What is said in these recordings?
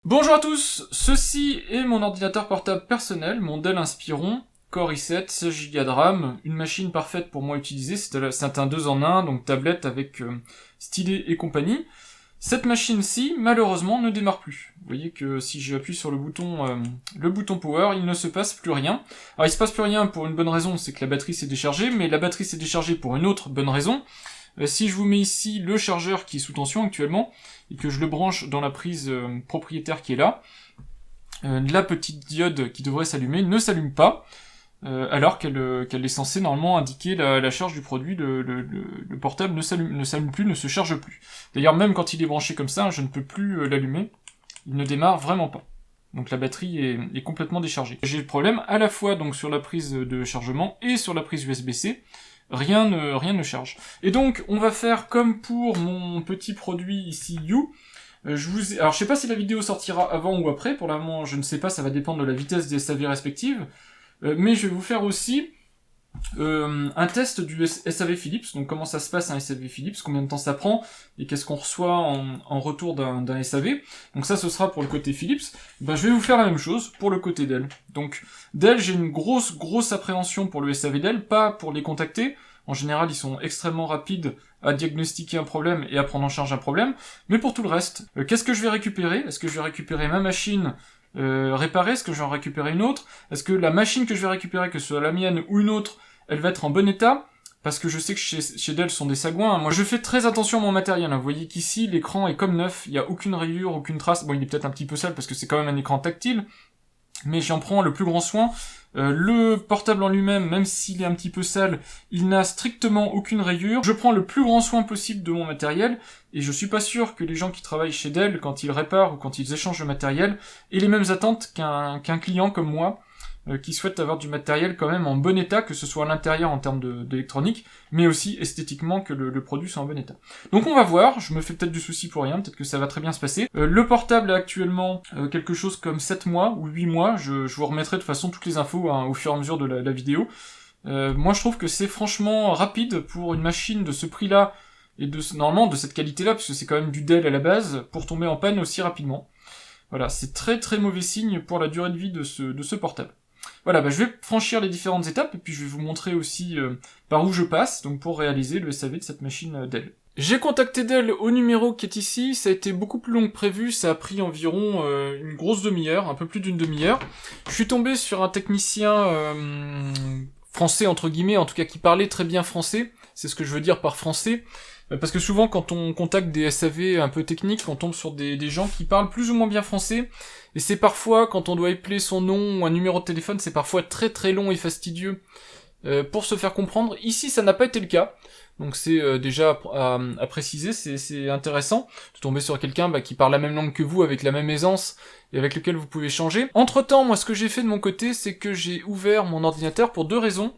Bonjour à tous, ceci est mon ordinateur portable personnel, mon Dell Inspiron, Core i7, 16 Go de RAM, une machine parfaite pour moi utiliser, c'est un 2 en 1, donc tablette avec stylet et compagnie. Cette machine-ci, malheureusement, ne démarre plus. Vous voyez que si j'appuie sur le bouton Power, il ne se passe plus rien. Alors il se passe plus rien pour une bonne raison, c'est que la batterie s'est déchargée, mais la batterie s'est déchargée pour une autre bonne raison. Si je vous mets ici le chargeur qui est sous tension actuellement, et que je le branche dans la prise propriétaire qui est là, la petite diode qui devrait s'allumer ne s'allume pas, alors qu'elle est censée normalement indiquer la charge du produit. Le portable ne s'allume plus, ne se charge plus. D'ailleurs, même quand il est branché comme ça, je ne peux plus l'allumer, il ne démarre vraiment pas. Donc la batterie est complètement déchargée. J'ai le problème à la fois donc sur la prise de chargement et sur la prise USB-C. Rien ne charge. Et donc, on va faire comme pour mon petit produit ici, You. Alors, je sais pas si la vidéo sortira avant ou après. Pour le moment, je ne sais pas, ça va dépendre de la vitesse des SAV respectives. Mais je vais vous faire aussi un test du SAV Philips. Donc, comment ça se passe un SAV Philips, combien de temps ça prend, et qu'est-ce qu'on reçoit en retour d'un SAV. Donc ça, ce sera pour le côté Philips. Ben, je vais vous faire la même chose pour le côté Dell. Donc, Dell, j'ai une grosse appréhension pour le SAV Dell, pas pour les contacter. En général, ils sont extrêmement rapides à diagnostiquer un problème et à prendre en charge un problème. Mais pour tout le reste, qu'est-ce que je vais récupérer? Est-ce que je vais récupérer ma machine réparée? Est-ce que je vais en récupérer une autre? Est-ce que la machine que je vais récupérer, que ce soit la mienne ou une autre, elle va être en bon état? Parce que je sais que chez Dell, ce sont des sagouins. Moi, je fais très attention à mon matériel. Vous voyez qu'ici, l'écran est comme neuf. Il n'y a aucune rayure, aucune trace. Bon, il est peut-être un petit peu sale parce que c'est quand même un écran tactile. Mais j'en prends le plus grand soin. Le portable en lui-même, même s'il est un petit peu sale, il n'a strictement aucune rayure. Je prends le plus grand soin possible de mon matériel, et je suis pas sûr que les gens qui travaillent chez Dell, quand ils réparent ou quand ils échangent le matériel, aient les mêmes attentes qu'un client comme moi, qui souhaite avoir du matériel quand même en bon état, que ce soit à l'intérieur en termes d'électronique, mais aussi esthétiquement que le produit soit en bon état. Donc on va voir, je me fais peut-être du souci pour rien, peut-être que ça va très bien se passer. Le portable a actuellement quelque chose comme 7 mois ou 8 mois, je vous remettrai de toute façon toutes les infos au fur et à mesure de la vidéo. Moi je trouve que c'est franchement rapide pour une machine de ce prix-là, et normalement de cette qualité-là, puisque c'est quand même du Dell à la base, pour tomber en panne aussi rapidement. Voilà, c'est très mauvais signe pour la durée de vie de ce portable. Voilà, je vais franchir les différentes étapes, et puis je vais vous montrer aussi par où je passe, donc pour réaliser le SAV de cette machine Dell. J'ai contacté Dell au numéro qui est ici, ça a été beaucoup plus long que prévu, ça a pris environ une grosse demi-heure, un peu plus d'une demi-heure. Je suis tombé sur un technicien français, entre guillemets, en tout cas qui parlait très bien français, c'est ce que je veux dire par français, parce que souvent quand on contacte des SAV un peu techniques, on tombe sur des gens qui parlent plus ou moins bien français, et c'est parfois, quand on doit épeler son nom ou un numéro de téléphone, c'est parfois très long et fastidieux pour se faire comprendre. Ici, ça n'a pas été le cas, donc c'est déjà à préciser, c'est intéressant de tomber sur quelqu'un qui parle la même langue que vous, avec la même aisance, et avec lequel vous pouvez échanger. Entre-temps, moi, ce que j'ai fait de mon côté, c'est que j'ai ouvert mon ordinateur pour deux raisons.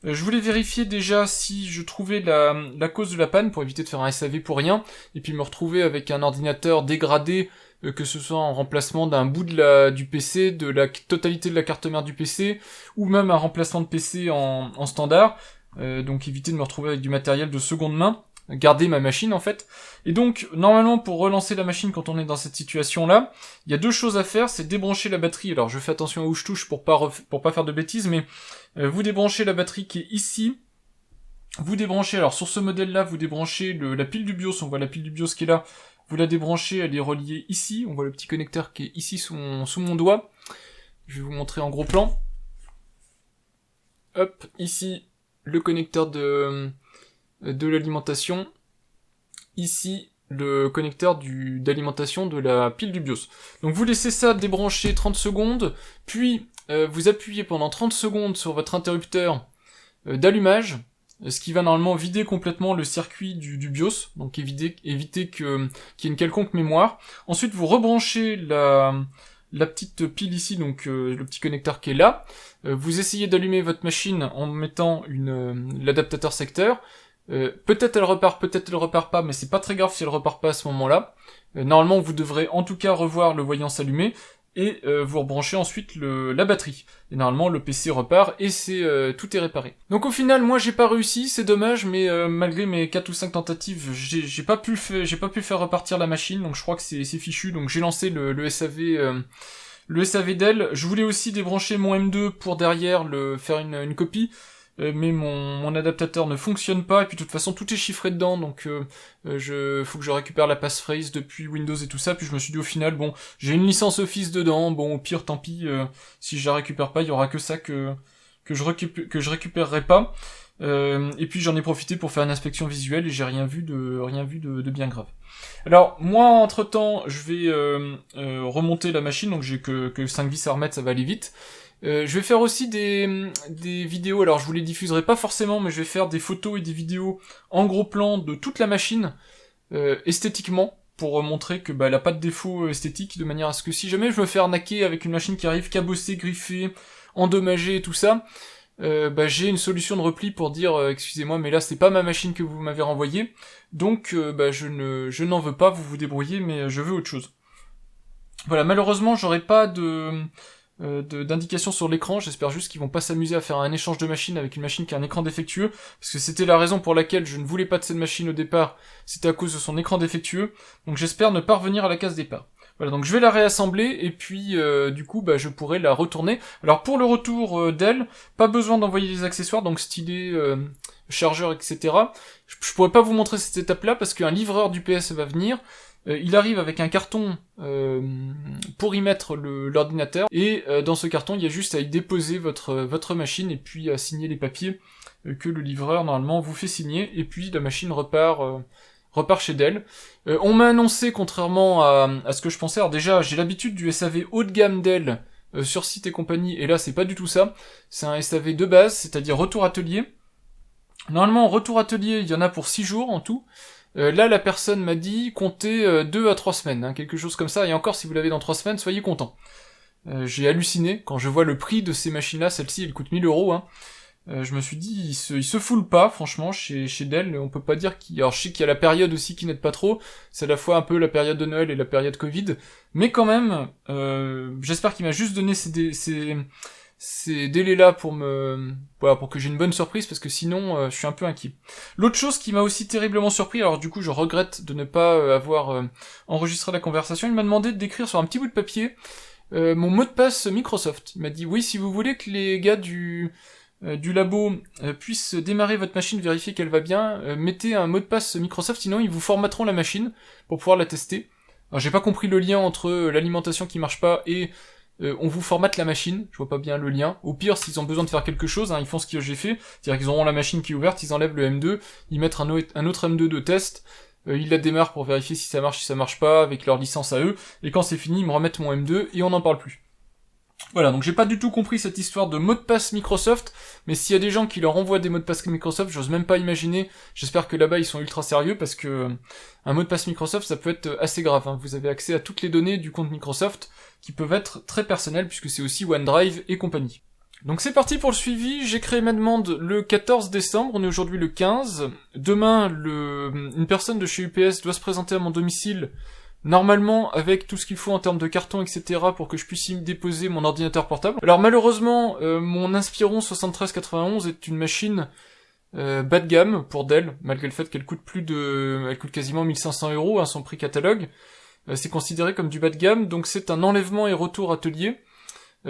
Je voulais vérifier déjà si je trouvais la cause de la panne, pour éviter de faire un SAV pour rien, et puis me retrouver avec un ordinateur dégradé, que ce soit en remplacement d'un bout du PC, de la totalité de la carte mère du PC, ou même un remplacement de PC en standard, donc éviter de me retrouver avec du matériel de seconde main, garder ma machine en fait. Et donc, normalement, pour relancer la machine quand on est dans cette situation-là, il y a deux choses à faire, c'est débrancher la batterie. Alors je fais attention à où je touche pour pas faire de bêtises, mais vous débranchez la batterie qui est ici, vous débranchez, alors sur ce modèle-là, vous débranchez la pile du BIOS, on voit la pile du BIOS qui est là, vous la débranchez, elle est reliée ici, on voit le petit connecteur qui est ici sous mon doigt. Je vais vous montrer en gros plan. Hop, ici, le connecteur de l'alimentation. Ici, le connecteur d'alimentation de la pile du BIOS. Donc vous laissez ça débrancher 30 secondes, puis vous appuyez pendant 30 secondes sur votre interrupteur d'allumage, ce qui va normalement vider complètement le circuit du BIOS, donc éviter qu'il y ait une quelconque mémoire. Ensuite, vous rebranchez la petite pile ici, donc le petit connecteur qui est là. Vous essayez d'allumer votre machine en mettant l'adaptateur secteur. Peut-être elle repart, peut-être elle repart pas, mais c'est pas très grave si elle repart pas à ce moment-là. Normalement, vous devrez en tout cas revoir le voyant s'allumer. et vous rebranchez ensuite la batterie. Et normalement le PC repart et tout est réparé. Donc au final moi j'ai pas réussi, c'est dommage, mais malgré mes 4 ou 5 tentatives, j'ai pas pu faire repartir la machine, donc je crois que c'est fichu, donc j'ai lancé le SAV Dell. Je voulais aussi débrancher mon M2 pour derrière faire une copie, mais mon adaptateur ne fonctionne pas, et puis de toute façon tout est chiffré dedans, donc faut que je récupère la passphrase depuis Windows et tout ça, puis je me suis dit au final, bon, j'ai une licence Office dedans, bon, au pire, tant pis, si je la récupère pas, il y aura que ça que je récupérerai pas, et puis j'en ai profité pour faire une inspection visuelle, et j'ai rien vu de bien grave. Alors, moi, entre-temps, je vais remonter la machine, donc j'ai que 5 vis à remettre, ça va aller vite. Je vais faire aussi des vidéos, alors je vous les diffuserai pas forcément, mais je vais faire des photos et des vidéos en gros plan de toute la machine, esthétiquement, pour montrer que elle a pas de défaut esthétique, de manière à ce que si jamais je me fais arnaquer avec une machine qui arrive cabossée, griffée, endommagée et tout ça, j'ai une solution de repli pour dire excusez-moi, mais là c'est pas ma machine que vous m'avez renvoyée, donc je n'en veux pas, vous vous débrouillez, mais je veux autre chose. Voilà, malheureusement j'aurai pas d'indication sur l'écran, j'espère juste qu'ils vont pas s'amuser à faire un échange de machine avec une machine qui a un écran défectueux, parce que c'était la raison pour laquelle je ne voulais pas de cette machine au départ, c'était à cause de son écran défectueux, donc j'espère ne pas revenir à la case départ. Voilà, donc je vais la réassembler, et puis du coup je pourrai la retourner. Alors pour le retour d'elle, pas besoin d'envoyer des accessoires, donc stylet, chargeur, etc. Je pourrais pas vous montrer cette étape-là, parce qu'un livreur d'UPS va venir. Il arrive avec un carton pour y mettre l'ordinateur, et dans ce carton il y a juste à y déposer votre machine, et puis à signer les papiers que le livreur normalement vous fait signer, et puis la machine repart chez Dell. On m'a annoncé, contrairement à ce que je pensais, alors déjà j'ai l'habitude du SAV haut de gamme Dell sur site et compagnie, et là c'est pas du tout ça, c'est un SAV de base, c'est-à-dire retour atelier. Normalement retour atelier il y en a pour 6 jours en tout. Là, la personne m'a dit comptez 2 à 3 semaines, hein, quelque chose comme ça, et encore si vous l'avez dans 3 semaines, soyez content. J'ai halluciné quand je vois le prix de ces machines-là, celle-ci elle coûte 1000 €, hein. Je me suis dit, il se foule pas, franchement, chez Dell, on peut pas dire alors je sais qu'il y a la période aussi qui n'aide pas trop, c'est à la fois un peu la période de Noël et la période Covid, mais quand même, j'espère qu'il m'a juste donné ces délais-là pour que j'ai une bonne surprise, parce que sinon je suis un peu inquiet. L'autre chose qui m'a aussi terriblement surpris, alors du coup je regrette de ne pas avoir enregistré la conversation, il m'a demandé d'écrire sur un petit bout de papier mon mot de passe Microsoft. Il m'a dit oui, si vous voulez que les gars du labo puissent démarrer votre machine, vérifier qu'elle va bien, mettez un mot de passe Microsoft, sinon ils vous formateront la machine pour pouvoir la tester. Alors j'ai pas compris le lien entre l'alimentation qui marche pas et on vous formate la machine, je vois pas bien le lien. Au pire, s'ils ont besoin de faire quelque chose, hein, ils font ce que j'ai fait, c'est-à-dire qu'ils auront la machine qui est ouverte, ils enlèvent le M2, ils mettent un autre M2 de test, ils la démarrent pour vérifier si ça marche pas, avec leur licence à eux, et quand c'est fini, ils me remettent mon M2, et on n'en parle plus. Voilà, donc j'ai pas du tout compris cette histoire de mot de passe Microsoft, mais s'il y a des gens qui leur envoient des mots de passe Microsoft, j'ose même pas imaginer, j'espère que là-bas ils sont ultra sérieux, parce que un mot de passe Microsoft ça peut être assez grave, hein. Vous avez accès à toutes les données du compte Microsoft, qui peuvent être très personnelles, puisque c'est aussi OneDrive et compagnie. Donc c'est parti pour le suivi, j'ai créé ma demande le 14 décembre, on est aujourd'hui le 15, demain une personne de chez UPS doit se présenter à mon domicile, normalement avec tout ce qu'il faut en termes de carton, etc. pour que je puisse y déposer mon ordinateur portable. Alors malheureusement, mon Inspiron 7391 est une machine bas de gamme pour Dell, malgré le fait qu'elle coûte elle coûte quasiment 1500 €, hein, son prix catalogue. C'est considéré comme du bas de gamme, donc c'est un enlèvement et retour atelier.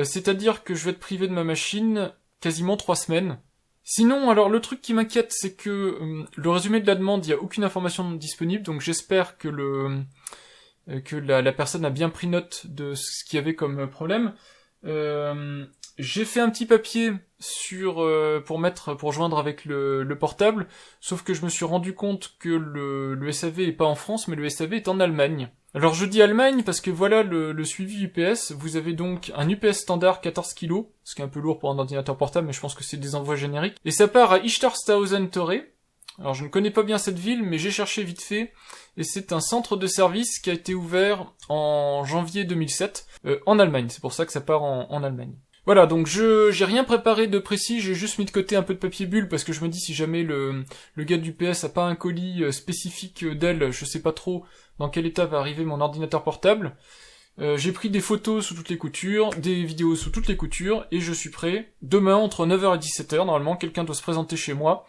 C'est-à-dire que je vais être privé de ma machine quasiment 3 semaines. Sinon, alors le truc qui m'inquiète, c'est que le résumé de la demande, il n'y a aucune information disponible, donc j'espère que la personne a bien pris note de ce qu'il y avait comme problème. J'ai fait un petit papier pour joindre avec le portable, sauf que je me suis rendu compte que le SAV est pas en France, mais le SAV est en Allemagne. Alors je dis Allemagne parce que voilà le suivi UPS, vous avez donc un UPS standard 14 kg, ce qui est un peu lourd pour un ordinateur portable, mais je pense que c'est des envois génériques, et ça part à Ichtershausen Torre. Alors je ne connais pas bien cette ville, mais j'ai cherché vite fait, et c'est un centre de service qui a été ouvert en janvier 2007, en Allemagne, c'est pour ça que ça part en Allemagne. Voilà, donc j'ai rien préparé de précis, j'ai juste mis de côté un peu de papier bulle, parce que je me dis si jamais le gars du PS a pas un colis spécifique d'elle, je sais pas trop dans quel état va arriver mon ordinateur portable. J'ai pris des photos sous toutes les coutures, des vidéos sous toutes les coutures, et je suis prêt. Demain, entre 9h et 17h, normalement, quelqu'un doit se présenter chez moi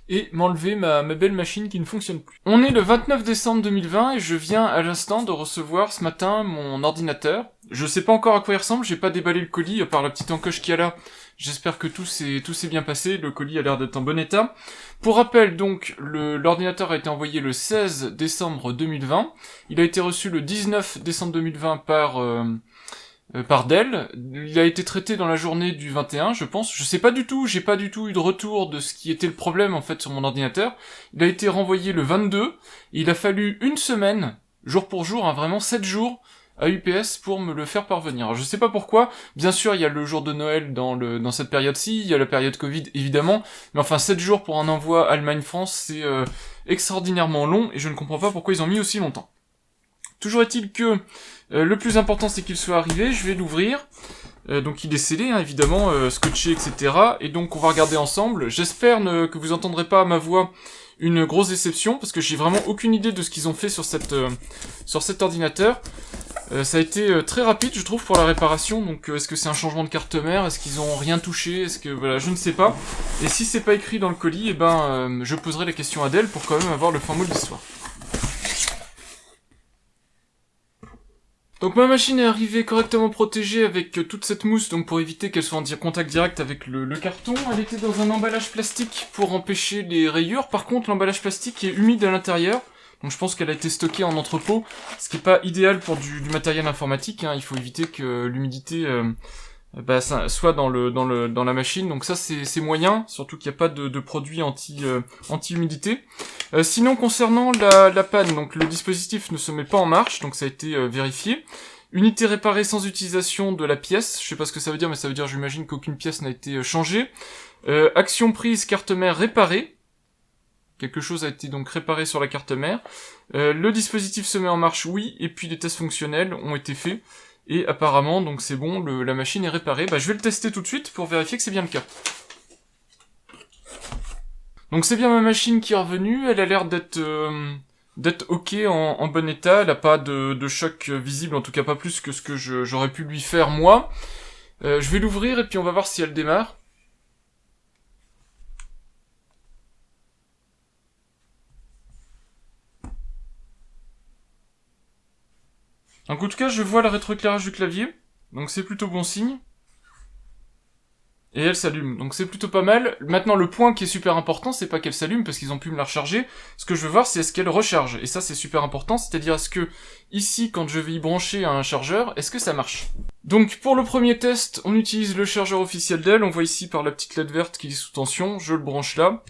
et m'enlever ma belle machine qui ne fonctionne plus. On est le 29 décembre 2020 et je viens à l'instant de recevoir ce matin mon ordinateur. Je sais pas encore à quoi il ressemble, j'ai pas déballé le colis, à part la petite encoche qu'il y a là. J'espère que tout s'est bien passé, le colis a l'air d'être en bon état. Pour rappel, donc, l'ordinateur a été envoyé le 16 décembre 2020. Il a été reçu le 19 décembre 2020 par Dell. Il a été traité dans la journée du 21, je pense. Je sais pas du tout, j'ai pas du tout eu de retour de ce qui était le problème, en fait, sur mon ordinateur. Il a été renvoyé le 22, et il a fallu une semaine, jour pour jour, hein, vraiment 7 jours, à UPS pour me le faire parvenir. Alors, je sais pas pourquoi, bien sûr il y a le jour de Noël dans cette période-ci, il y a la période Covid évidemment, mais enfin 7 jours pour un envoi Allemagne-France c'est extraordinairement long et je ne comprends pas pourquoi ils ont mis aussi longtemps. Toujours est-il que le plus important c'est qu'il soit arrivé, je vais l'ouvrir, donc il est scellé hein, évidemment, scotché etc. Et donc on va regarder ensemble, j'espère que vous entendrez pas à ma voix une grosse déception parce que j'ai vraiment aucune idée de ce qu'ils ont fait sur cet ordinateur. Ça a été très rapide je trouve pour la réparation, donc est-ce que c'est un changement de carte mère, est-ce qu'ils ont rien touché, est-ce que voilà, je ne sais pas. Et si c'est pas écrit dans le colis, je poserai la question à Dell pour quand même avoir le fin mot de l'histoire. Donc ma machine est arrivée correctement protégée avec toute cette mousse, donc pour éviter qu'elle soit en contact direct avec le carton. Elle était dans un emballage plastique pour empêcher les rayures. Par contre l'emballage plastique est humide à l'intérieur. Donc je pense qu'elle a été stockée en entrepôt, ce qui est pas idéal pour du matériel informatique, hein. Il faut éviter que l'humidité ça soit dans la machine. Donc ça c'est moyen, surtout qu'il n'y a pas de produit anti-humidité. Sinon concernant la panne, donc le dispositif ne se met pas en marche, donc ça a été vérifié. Unité réparée sans utilisation de la pièce, je sais pas ce que ça veut dire, mais ça veut dire j'imagine qu'aucune pièce n'a été changée. Action prise, carte mère réparée. Quelque chose a été donc réparé sur la carte mère. Le dispositif se met en marche, oui, et puis les tests fonctionnels ont été faits. Et apparemment, donc c'est bon, la machine est réparée. Je vais le tester tout de suite pour vérifier que c'est bien le cas. Donc c'est bien ma machine qui est revenue, elle a l'air d'être ok, en bon état, elle a pas de choc visible, en tout cas pas plus que ce que j'aurais pu lui faire moi. Je vais l'ouvrir et puis on va voir si elle démarre. Donc en tout cas, je vois le rétroéclairage du clavier, donc c'est plutôt bon signe. Et elle s'allume, donc c'est plutôt pas mal. Maintenant, le point qui est super important, c'est pas qu'elle s'allume, parce qu'ils ont pu me la recharger. Ce que je veux voir, c'est est-ce qu'elle recharge. Et ça, c'est super important, c'est-à-dire est-ce que, ici, quand je vais y brancher un chargeur, est-ce que ça marche? Donc, pour le premier test, on utilise le chargeur officiel d'elle. On voit ici par la petite LED verte qui est sous tension, je le branche là.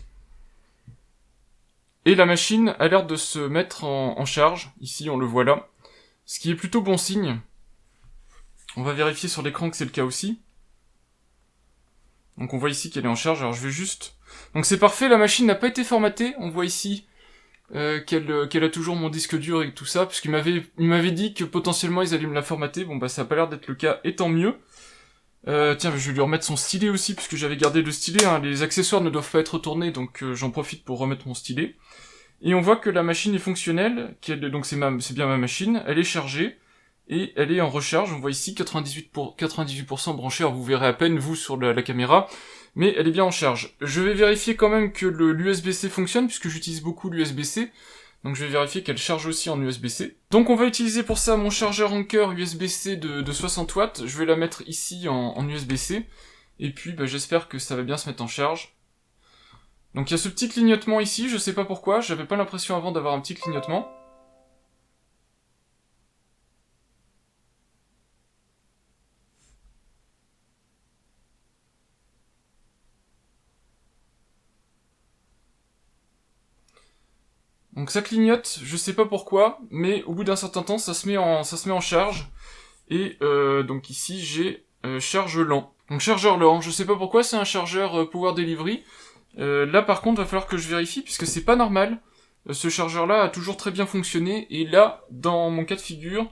Et la machine a l'air de se mettre en charge. Ici, on le voit là. Ce qui est plutôt bon signe. On va vérifier sur l'écran que c'est le cas aussi. Donc on voit ici qu'elle est en charge, alors je vais juste... Donc c'est parfait, la machine n'a pas été formatée, on voit ici qu'elle a toujours mon disque dur et tout ça, puisqu'il m'avait dit que potentiellement ils allaient me la formater, bon ça a pas l'air d'être le cas, et tant mieux. Tiens, je vais lui remettre son stylet aussi, puisque j'avais gardé le stylet, hein. Les accessoires ne doivent pas être retournés, donc j'en profite pour remettre mon stylet. Et on voit que la machine est fonctionnelle, donc c'est bien ma machine, elle est chargée, et elle est en recharge. On voit ici 98% branchée, alors vous verrez à peine vous sur la caméra, mais elle est bien en charge. Je vais vérifier quand même que l'USB-C fonctionne, puisque j'utilise beaucoup l'USB-C, donc je vais vérifier qu'elle charge aussi en USB-C. Donc on va utiliser pour ça mon chargeur Anker USB-C de 60 watts, je vais la mettre ici en USB-C, et puis j'espère que ça va bien se mettre en charge. Donc il y a ce petit clignotement ici, je sais pas pourquoi, j'avais pas l'impression avant d'avoir un petit clignotement. Donc ça clignote, je sais pas pourquoi, mais au bout d'un certain temps ça se met en charge. Et donc ici j'ai charge lent. Donc chargeur lent, je sais pas pourquoi c'est un chargeur Power Delivery. Là par contre va falloir que je vérifie puisque c'est pas normal. Ce chargeur là a toujours très bien fonctionné et là dans mon cas de figure,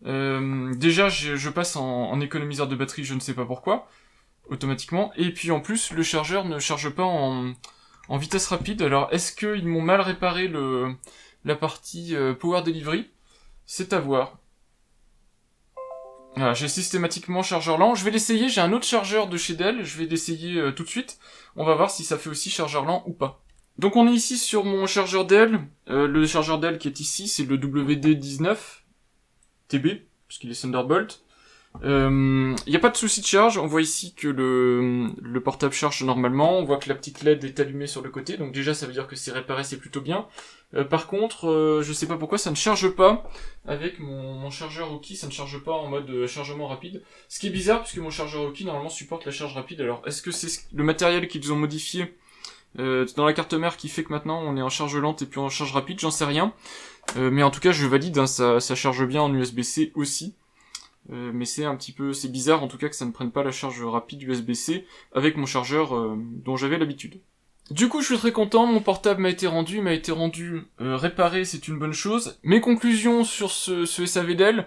déjà je passe en économiseur de batterie, je ne sais pas pourquoi, automatiquement. Et puis en plus le chargeur ne charge pas en vitesse rapide. Alors est-ce qu'ils m'ont mal réparé la partie Power Delivery? C'est à voir. Voilà, j'ai systématiquement chargeur lent. Je vais l'essayer, j'ai un autre chargeur de chez Dell, je vais l'essayer tout de suite. On va voir si ça fait aussi chargeur lent ou pas. Donc on est ici sur mon chargeur Dell. Le chargeur Dell qui est ici, c'est le WD19 TB, puisqu'il est Thunderbolt. Il n'y a pas de souci de charge, on voit ici que le portable charge normalement, on voit que la petite LED est allumée sur le côté, donc déjà ça veut dire que c'est réparé, c'est plutôt bien. Par contre, je sais pas pourquoi ça ne charge pas avec mon chargeur Oki, ça ne charge pas en mode chargement rapide. Ce qui est bizarre puisque mon chargeur Oki normalement supporte la charge rapide, alors est-ce que c'est le matériel qu'ils ont modifié dans la carte mère qui fait que maintenant on est en charge lente et puis en charge rapide, j'en sais rien. Mais en tout cas je valide, hein, ça charge bien en USB-C aussi. Mais c'est bizarre en tout cas que ça ne prenne pas la charge rapide USB-C avec mon chargeur dont j'avais l'habitude. Du coup, je suis très content, mon portable m'a été rendu réparé, c'est une bonne chose. Mes conclusions sur ce SAV Dell,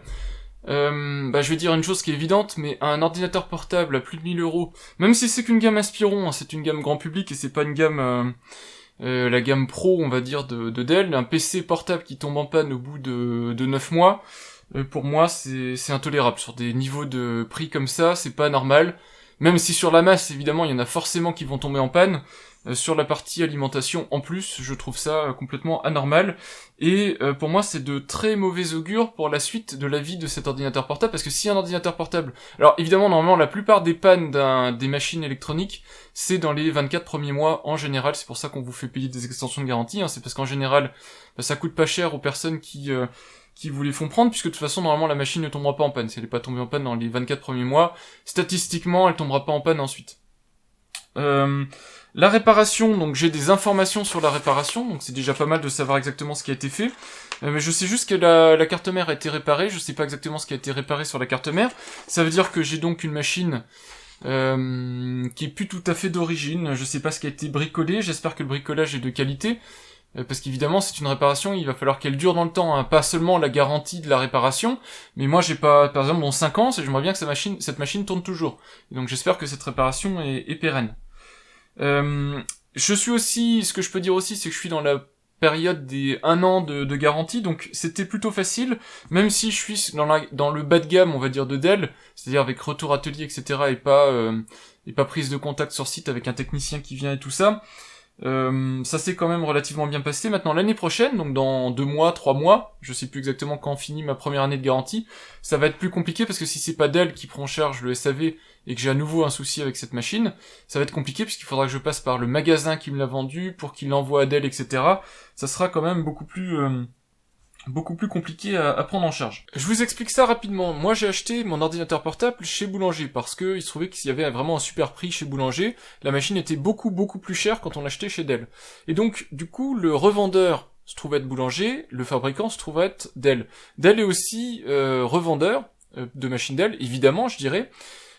je vais dire une chose qui est évidente, mais un ordinateur portable à plus de 1000 €, même si c'est qu'une gamme Inspiron, hein, c'est une gamme grand public et c'est pas une gamme la gamme pro, on va dire, de Dell, un PC portable qui tombe en panne au bout de 9 mois, pour moi c'est intolérable. Sur des niveaux de prix comme ça, c'est pas normal. Même si sur la masse, évidemment, il y en a forcément qui vont tomber en panne, sur la partie alimentation en plus, je trouve ça complètement anormal. Et pour moi, c'est de très mauvais augure pour la suite de la vie de cet ordinateur portable, parce que si un ordinateur portable... Alors évidemment, normalement, la plupart des pannes des machines électroniques, c'est dans les 24 premiers mois en général, c'est pour ça qu'on vous fait payer des extensions de garantie, hein, c'est parce qu'en général, ça coûte pas cher aux personnes qui vous les font prendre, puisque de toute façon, normalement, la machine ne tombera pas en panne. Si elle n'est pas tombée en panne dans les 24 premiers mois, statistiquement, elle tombera pas en panne ensuite. La réparation, donc j'ai des informations sur la réparation, donc c'est déjà pas mal de savoir exactement ce qui a été fait. Mais je sais juste que la carte mère a été réparée, je sais pas exactement ce qui a été réparé sur la carte mère. Ça veut dire que j'ai donc une machine qui est plus tout à fait d'origine, je sais pas ce qui a été bricolé, j'espère que le bricolage est de qualité. Parce qu'évidemment, c'est une réparation, il va falloir qu'elle dure dans le temps, hein. Pas seulement la garantie de la réparation, mais moi j'ai pas, par exemple, dans 5 ans, j'aimerais bien que cette machine tourne toujours. Et donc j'espère que cette réparation est pérenne. Ce que je peux dire aussi, c'est que je suis dans la période des 1 an de garantie, donc c'était plutôt facile, même si je suis dans le bas de gamme, on va dire, de Dell, c'est-à-dire avec retour atelier, etc., et pas prise de contact sur site avec un technicien qui vient et tout ça. Ça s'est quand même relativement bien passé. Maintenant l'année prochaine, donc dans 2 mois, 3 mois, je sais plus exactement quand finit ma première année de garantie, ça va être plus compliqué parce que si c'est pas Dell qui prend en charge le SAV et que j'ai à nouveau un souci avec cette machine, ça va être compliqué puisqu'il faudra que je passe par le magasin qui me l'a vendu pour qu'il l'envoie à Dell, etc. Ça sera quand même beaucoup plus compliqué à prendre en charge. Je vous explique ça rapidement. Moi, j'ai acheté mon ordinateur portable chez Boulanger parce que il se trouvait qu'il y avait vraiment un super prix chez Boulanger. La machine était beaucoup plus chère quand on l'achetait chez Dell. Et donc, du coup, le revendeur se trouve être Boulanger, le fabricant se trouve être Dell. Dell est aussi revendeur de machines Dell, évidemment, je dirais.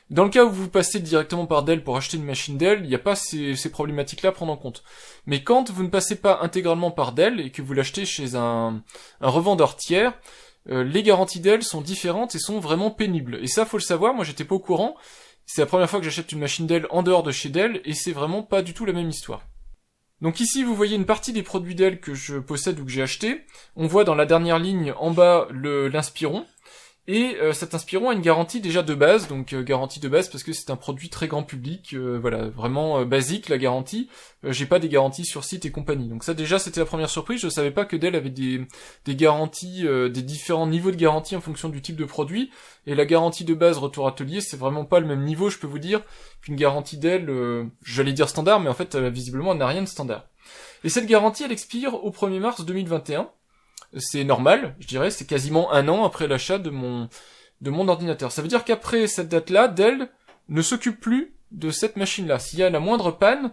Dans le cas où vous passez directement par Dell pour acheter une machine Dell, il n'y a pas ces problématiques-là à prendre en compte. Mais quand vous ne passez pas intégralement par Dell et que vous l'achetez chez un revendeur tiers, les garanties Dell sont différentes et sont vraiment pénibles. Et ça, faut le savoir, moi j'étais pas au courant. C'est la première fois que j'achète une machine Dell en dehors de chez Dell et c'est vraiment pas du tout la même histoire. Donc ici, vous voyez une partie des produits Dell que je possède ou que j'ai acheté. On voit dans la dernière ligne en bas l'Inspiron. Et cet Inspiron a une garantie déjà de base, donc garantie de base parce que c'est un produit très grand public, voilà, vraiment basique la garantie. J'ai pas des garanties sur site et compagnie. Donc ça déjà c'était la première surprise, je savais pas que Dell avait des garanties, des différents niveaux de garantie en fonction du type de produit. Et la garantie de base retour atelier, c'est vraiment pas le même niveau, je peux vous dire, qu'une garantie Dell, j'allais dire standard, mais en fait visiblement elle n'a rien de standard. Et cette garantie elle expire au 1er mars 2021. C'est normal, je dirais, c'est quasiment 1 an après l'achat de mon ordinateur. Ça veut dire qu'après cette date-là, Dell ne s'occupe plus de cette machine-là. S'il y a la moindre panne,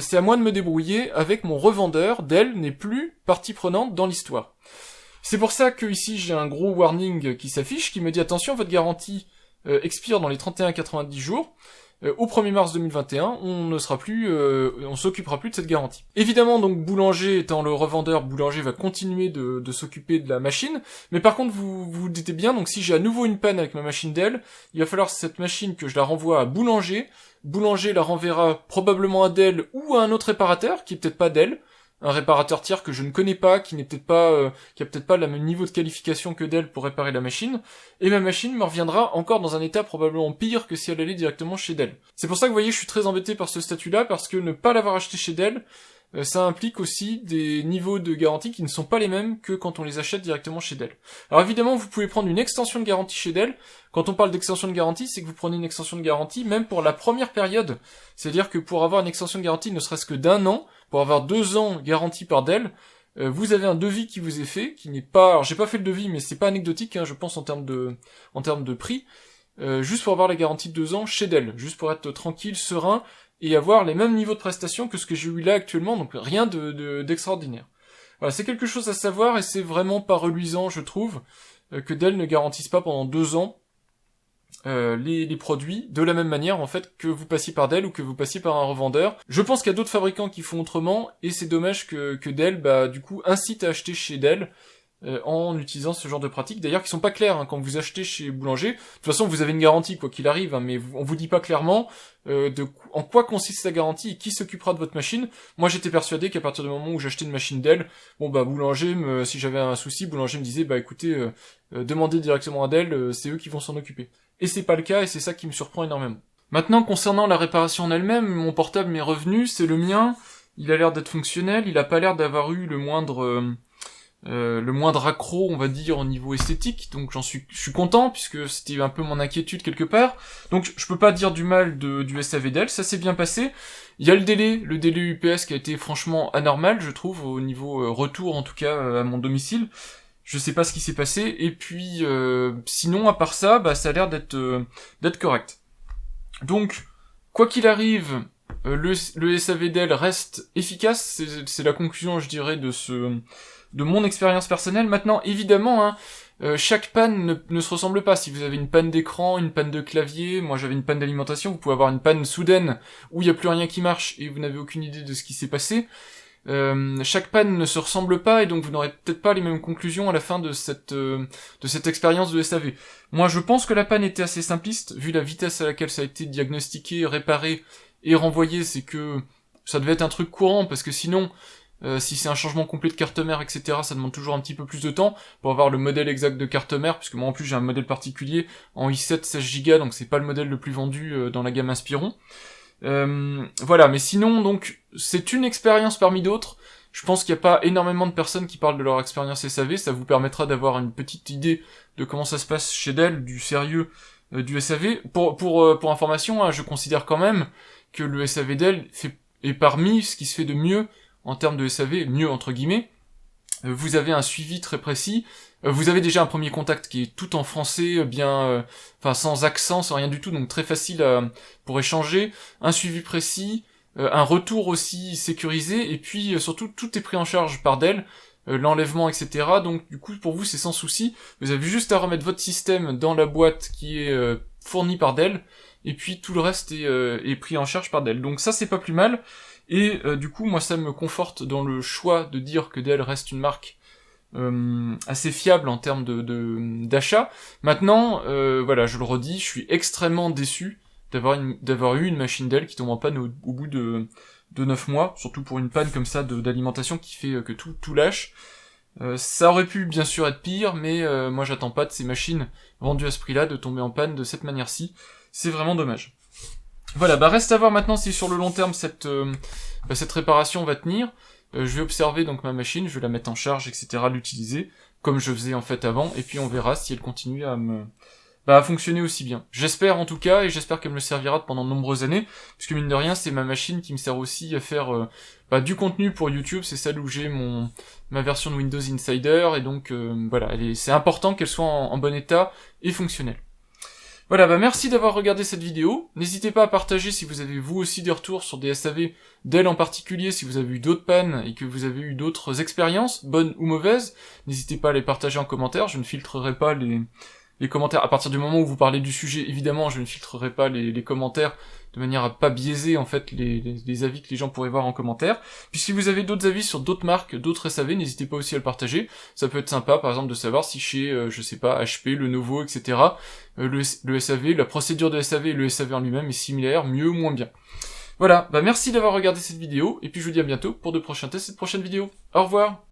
c'est à moi de me débrouiller avec mon revendeur. Dell n'est plus partie prenante dans l'histoire. C'est pour ça que ici j'ai un gros warning qui s'affiche, qui me dit attention, votre garantie expire dans les 31-90 jours. Au 1er mars 2021, on s'occupera plus de cette garantie. Évidemment, donc, Boulanger étant le revendeur, Boulanger va continuer de s'occuper de la machine, mais par contre, vous doutez bien, donc si j'ai à nouveau une panne avec ma machine Dell, il va falloir cette machine que je la renvoie à Boulanger la renverra probablement à Dell ou à un autre réparateur, qui est peut-être pas Dell, un réparateur tiers que je ne connais pas, qui n'est peut-être pas, qui a peut-être pas le même niveau de qualification que Dell pour réparer la machine, et ma machine me reviendra encore dans un état probablement pire que si elle allait directement chez Dell. C'est pour ça que vous voyez, je suis très embêté par ce statut-là, parce que ne pas l'avoir acheté chez Dell, ça implique aussi des niveaux de garantie qui ne sont pas les mêmes que quand on les achète directement chez Dell. Alors évidemment, vous pouvez prendre une extension de garantie chez Dell. Quand on parle d'extension de garantie, c'est que vous prenez une extension de garantie même pour la première période. C'est-à-dire que pour avoir une extension de garantie ne serait-ce que d'1 an, pour avoir 2 ans garantie par Dell, vous avez un devis qui vous est fait, qui n'est pas... Alors j'ai pas fait le devis, mais c'est pas anecdotique, hein, je pense en termes de prix, juste pour avoir la garantie de 2 ans chez Dell, juste pour être tranquille, serein, et avoir les mêmes niveaux de prestations que ce que j'ai eu là actuellement, donc rien d'extraordinaire. Voilà, c'est quelque chose à savoir, et c'est vraiment pas reluisant, je trouve, que Dell ne garantisse pas pendant 2 ans les produits de la même manière, en fait, que vous passiez par Dell ou que vous passiez par un revendeur. Je pense qu'il y a d'autres fabricants qui font autrement, et c'est dommage que Dell, du coup, incite à acheter chez Dell, en utilisant ce genre de pratiques, d'ailleurs qui sont pas claires, hein, quand vous achetez chez Boulanger. De toute façon, vous avez une garantie quoi qu'il arrive, hein, mais on vous dit pas clairement en quoi consiste la garantie et qui s'occupera de votre machine. Moi, j'étais persuadé qu'à partir du moment où j'achetais une machine Dell, Boulanger, si j'avais un souci, Boulanger me disait écoutez, demandez directement à Dell, c'est eux qui vont s'en occuper. Et c'est pas le cas, et c'est ça qui me surprend énormément. Maintenant, concernant la réparation en elle-même, mon portable m'est revenu, c'est le mien, il a l'air d'être fonctionnel, il a pas l'air d'avoir eu le moindre accroc, on va dire, au niveau esthétique, donc je suis content, puisque c'était un peu mon inquiétude quelque part. Donc je peux pas dire du mal du SAV Dell, ça s'est bien passé. Il y a le délai UPS qui a été franchement anormal, je trouve, au niveau retour, en tout cas, à mon domicile. Je sais pas ce qui s'est passé, et puis sinon, à part ça, ça a l'air d'être correct. Donc, quoi qu'il arrive, le SAV Dell reste efficace, c'est la conclusion, je dirais, de mon expérience personnelle. Maintenant, évidemment, chaque panne ne se ressemble pas. Si vous avez une panne d'écran, une panne de clavier, moi j'avais une panne d'alimentation, vous pouvez avoir une panne soudaine où il n'y a plus rien qui marche et vous n'avez aucune idée de ce qui s'est passé. Chaque panne ne se ressemble pas et donc vous n'aurez peut-être pas les mêmes conclusions à la fin de cette expérience de SAV. Moi je pense que la panne était assez simpliste, vu la vitesse à laquelle ça a été diagnostiqué, réparé et renvoyé, c'est que ça devait être un truc courant, parce que sinon... si c'est un changement complet de carte mère, etc., ça demande toujours un petit peu plus de temps pour avoir le modèle exact de carte mère, puisque moi en plus j'ai un modèle particulier en i7 16Go, donc c'est pas le modèle le plus vendu dans la gamme Inspiron. Voilà, mais sinon, donc, c'est une expérience parmi d'autres. Je pense qu'il n'y a pas énormément de personnes qui parlent de leur expérience SAV, ça vous permettra d'avoir une petite idée de comment ça se passe chez Dell, du sérieux du SAV. Pour information, je considère quand même que le SAV Dell est parmi ce qui se fait de mieux en termes de SAV, mieux entre guillemets. Vous avez un suivi très précis, vous avez déjà un premier contact qui est tout en français, bien, sans accent, sans rien du tout, donc très facile pour échanger, un suivi précis, un retour aussi sécurisé, et puis surtout tout est pris en charge par Dell, l'enlèvement, etc. Donc du coup pour vous c'est sans souci, vous avez juste à remettre votre système dans la boîte qui est fournie par Dell, et puis tout le reste est pris en charge par Dell. Donc ça c'est pas plus mal. Et du coup, moi, ça me conforte dans le choix de dire que Dell reste une marque assez fiable en termes d'achat. Maintenant, voilà, je le redis, je suis extrêmement déçu d'avoir eu une machine Dell qui tombe en panne au bout de 9 mois, surtout pour une panne comme ça d'alimentation qui fait que tout lâche. Ça aurait pu bien sûr être pire, mais moi j'attends pas de ces machines vendues à ce prix-là de tomber en panne de cette manière-ci. C'est vraiment dommage. Voilà, reste à voir maintenant si sur le long terme cette réparation va tenir. Je vais observer donc ma machine, je vais la mettre en charge, etc., l'utiliser, comme je faisais en fait avant, et puis on verra si elle continue à fonctionner aussi bien. J'espère en tout cas, et j'espère qu'elle me servira pendant de nombreuses années, puisque mine de rien, c'est ma machine qui me sert aussi à faire du contenu pour YouTube, c'est celle où j'ai ma version de Windows Insider, et donc voilà, c'est important qu'elle soit en bon état et fonctionnelle. Voilà, merci d'avoir regardé cette vidéo. N'hésitez pas à partager si vous avez vous aussi des retours sur des SAV, Dell en particulier, si vous avez eu d'autres pannes et que vous avez eu d'autres expériences, bonnes ou mauvaises. N'hésitez pas à les partager en commentaire, je ne filtrerai pas les commentaires. À partir du moment où vous parlez du sujet, évidemment, je ne filtrerai pas les commentaires de manière à pas biaiser en fait les avis que les gens pourraient voir en commentaire. Puis si vous avez d'autres avis sur d'autres marques, d'autres SAV, n'hésitez pas aussi à le partager. Ça peut être sympa, par exemple, de savoir si chez, je sais pas, HP, Lenovo, etc., le SAV, la procédure de SAV et le SAV en lui-même est similaire, mieux ou moins bien. Voilà, bah merci d'avoir regardé cette vidéo, et puis je vous dis à bientôt pour de prochains tests et de prochaines vidéos. Au revoir.